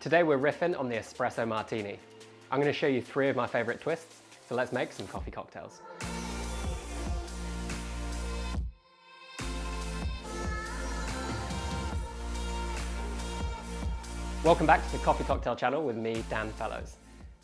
Today we're riffing on the espresso martini. I'm going to show you 3 of my favourite twists, so let's make some coffee cocktails. Welcome back to the Coffee Cocktail channel with me, Dan Fellows.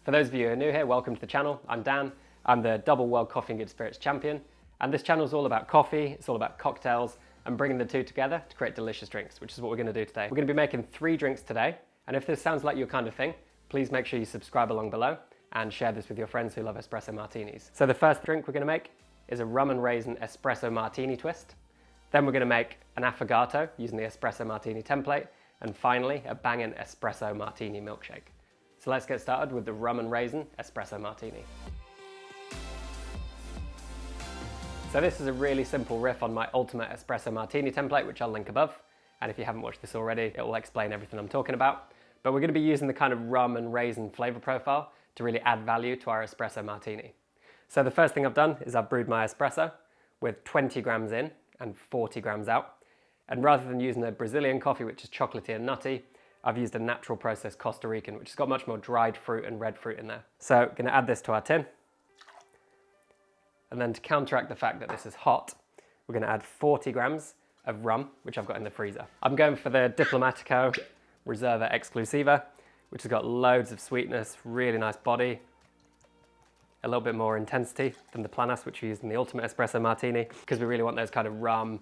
For those of you who are new here, welcome to the channel. I'm Dan. I'm the double World Coffee and Good Spirits champion, and this channel is all about coffee, it's all about cocktails, and bringing the two together to create delicious drinks, which is what we're going to do today. We're going to be making 3 drinks today, and if this sounds like your kind of thing, please make sure you subscribe along below and share this with your friends who love espresso martinis. So the first drink we're going to make is a rum and raisin espresso martini twist. Then we're going to make an affogato using the espresso martini template, and finally a banging espresso martini milkshake. So let's get started with the rum and raisin espresso martini. So this is a really simple riff on my ultimate espresso martini template, which I'll link above. And if you haven't watched this already, it will explain everything I'm talking about. But we're going to be using the kind of rum and raisin flavor profile to really add value to our espresso martini. So the first thing I've done is I've brewed my espresso with 20 grams in and 40 grams out. And rather than using a Brazilian coffee, which is chocolatey and nutty, I've used a natural process Costa Rican, which has got much more dried fruit and red fruit in there. So I'm going to add this to our tin. And then to counteract the fact that this is hot, we're going to add 40 grams of rum, which I've got in the freezer. I'm going for the Diplomatico Reserva Exclusiva, which has got loads of sweetness, really nice body, a little bit more intensity than the Planas, which we use in the Ultimate Espresso Martini, because we really want those kind of rum,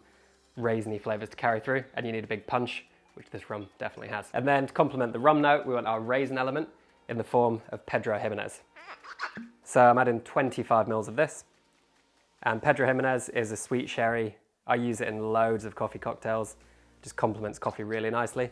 raisiny flavors to carry through, and you need a big punch, which this rum definitely has. And then to complement the rum note, we want our raisin element in the form of Pedro Jimenez. So I'm adding 25 mils of this. And Pedro Jimenez is a sweet sherry. I use it in loads of coffee cocktails. Just complements coffee really nicely.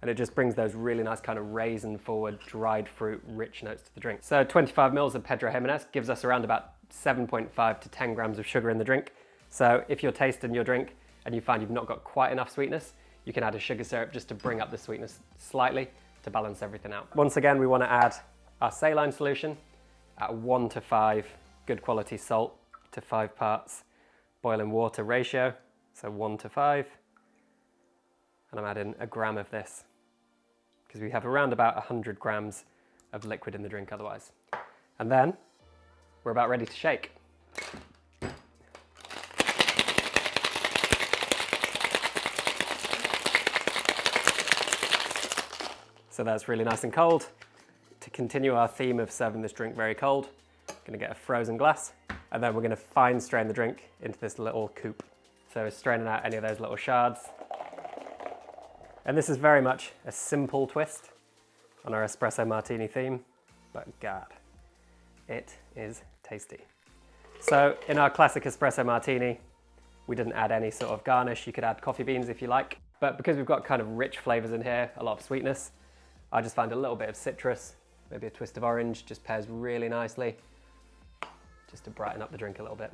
And it just brings those really nice kind of raisin forward, dried fruit, rich notes to the drink. So 25 mils of Pedro Jimenez gives us around about 7.5 to 10 grams of sugar in the drink. So if you're tasting your drink and you find you've not got quite enough sweetness, you can add a sugar syrup just to bring up the sweetness slightly to balance everything out. Once again, we want to add our saline solution at 1 to 5 good quality salt to 5 parts boiling water ratio, so 1 to 5. And I'm adding a gram of this because we have around about 100 grams of liquid in the drink otherwise. And then we're about ready to shake. So that's really nice and cold. To continue our theme of serving this drink very cold, I'm gonna get a frozen glass, and then we're gonna fine strain the drink into this little coupe. So straining out any of those little shards. And this is very much a simple twist on our espresso martini theme, but God, it is tasty. So in our classic espresso martini, we didn't add any sort of garnish. You could add coffee beans if you like, but because we've got kind of rich flavors in here, a lot of sweetness, I just find a little bit of citrus, maybe a twist of orange, just pairs really nicely, just to brighten up the drink a little bit.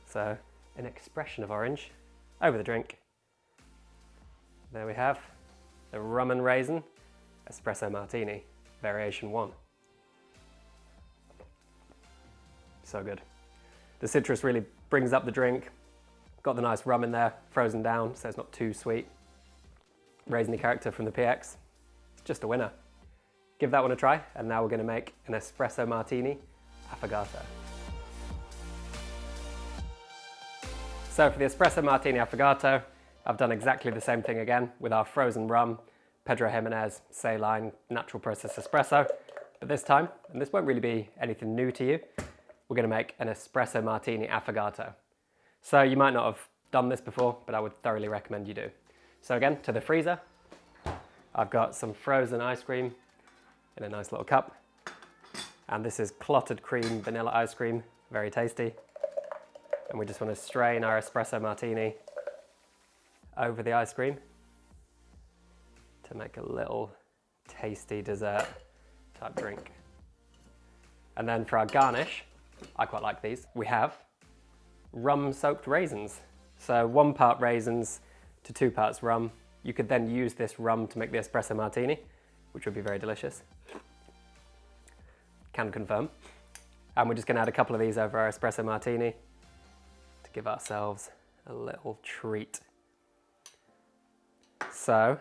So an expression of orange over the drink. There we have the rum and raisin espresso martini, variation 1. So good. The citrus really brings up the drink. Got the nice rum in there, frozen down, so it's not too sweet. Raisiny character from the PX. It's just a winner. Give that one a try, and now we're going to make an espresso martini affogato. So for the espresso martini affogato, I've done exactly the same thing again with our frozen rum, Pedro Jimenez, saline, natural process espresso. But this time, and this won't really be anything new to you, we're going to make an espresso martini affogato. So you might not have done this before, but I would thoroughly recommend you do. So again, to the freezer, I've got some frozen ice cream in a nice little cup. And this is clotted cream vanilla ice cream, very tasty. And we just want to strain our espresso martini over the ice cream to make a little tasty dessert type drink. And then for our garnish, I quite like these. We have rum soaked raisins. So 1 part raisins to 2 parts rum. You could then use this rum to make the espresso martini, which would be very delicious. Can confirm. And we're just going to add a couple of these over our espresso martini to give ourselves a little treat. So,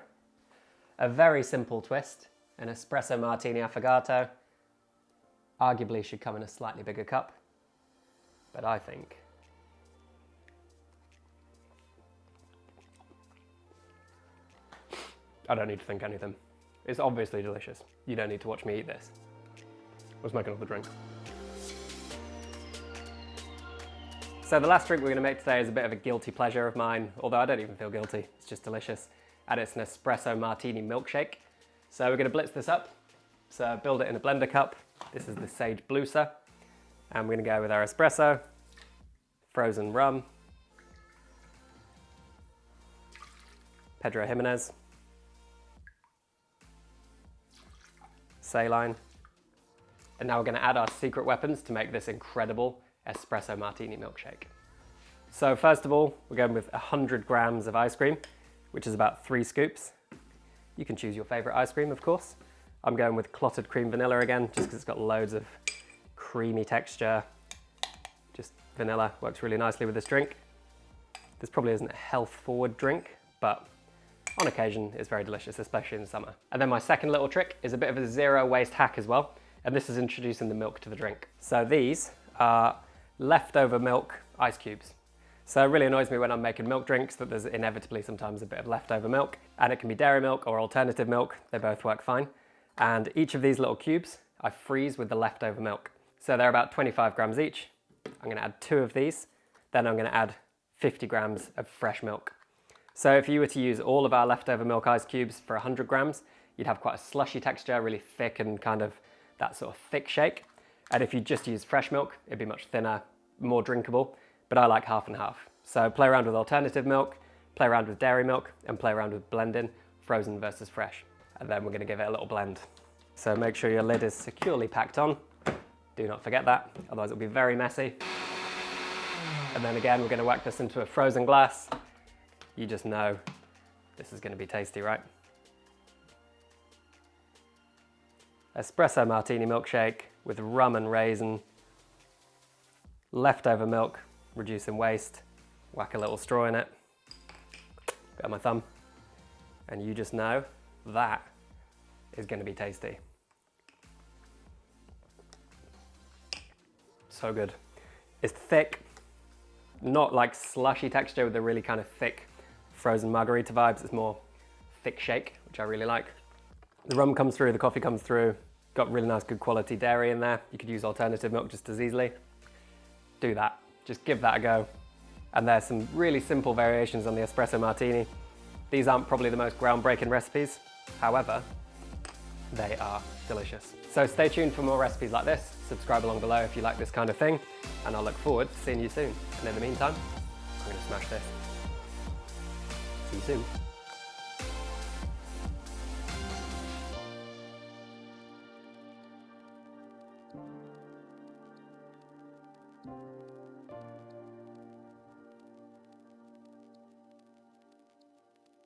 a very simple twist An espresso martini affogato. Arguably should come in a slightly bigger cup, but I think I don't need to think anything. It's obviously delicious. You don't need to watch me eat this. Let's make another drink. So the last drink we're going to make today is a bit of a guilty pleasure of mine, although I don't even feel guilty, it's just delicious. And it's an espresso martini milkshake. So we're going to blitz this up. So build it in a blender cup. This is the Sage Blusa. And we're going to go with our espresso, frozen rum, Pedro Jimenez, saline. And now we're going to add our secret weapons to make this incredible espresso martini milkshake. So first of all, we're going with 100 grams of ice cream, which is about 3 scoops. You can choose your favorite ice cream, of course. I'm going with clotted cream vanilla again, just because it's got loads of creamy texture. Just vanilla works really nicely with this drink. This probably isn't a health-forward drink, but on occasion it's very delicious, especially in summer. And then my second little trick is a bit of a zero waste hack as well, and this is introducing the milk to the drink. So these are leftover milk ice cubes. So it really annoys me when I'm making milk drinks that there's inevitably sometimes a bit of leftover milk, and it can be dairy milk or alternative milk, they both work fine. And each of these little cubes I freeze with the leftover milk. So they're about 25 grams each. I'm gonna add 2 of these, then I'm gonna add 50 grams of fresh milk. So if you were to use all of our leftover milk ice cubes for 100 grams, you'd have quite a slushy texture, really thick and kind of that sort of thick shake. And if you just use fresh milk, it'd be much thinner, more drinkable, but I like half and half. So play around with alternative milk, play around with dairy milk, and play around with blending, frozen versus fresh. And then we're gonna give it a little blend. So make sure your lid is securely packed on. Do not forget that, otherwise it'll be very messy. And then again, we're gonna whack this into a frozen glass. You just know this is gonna be tasty, right? Espresso martini milkshake with rum and raisin, leftover milk, reducing waste, whack a little straw in it, bit on my thumb, and you just know that is going to be tasty. So good. It's thick, not like slushy texture with a really kind of thick frozen margarita vibes. It's more thick shake, which I really like. The rum comes through, the coffee comes through, got really nice good quality dairy in there. You could use alternative milk just as easily. Do that, just give that a go. And there's some really simple variations on the espresso martini. These aren't probably the most groundbreaking recipes, however, they are delicious. So stay tuned for more recipes like this, subscribe along below if you like this kind of thing, and I'll look forward to seeing you soon. And in the meantime, I'm gonna smash this. See you soon.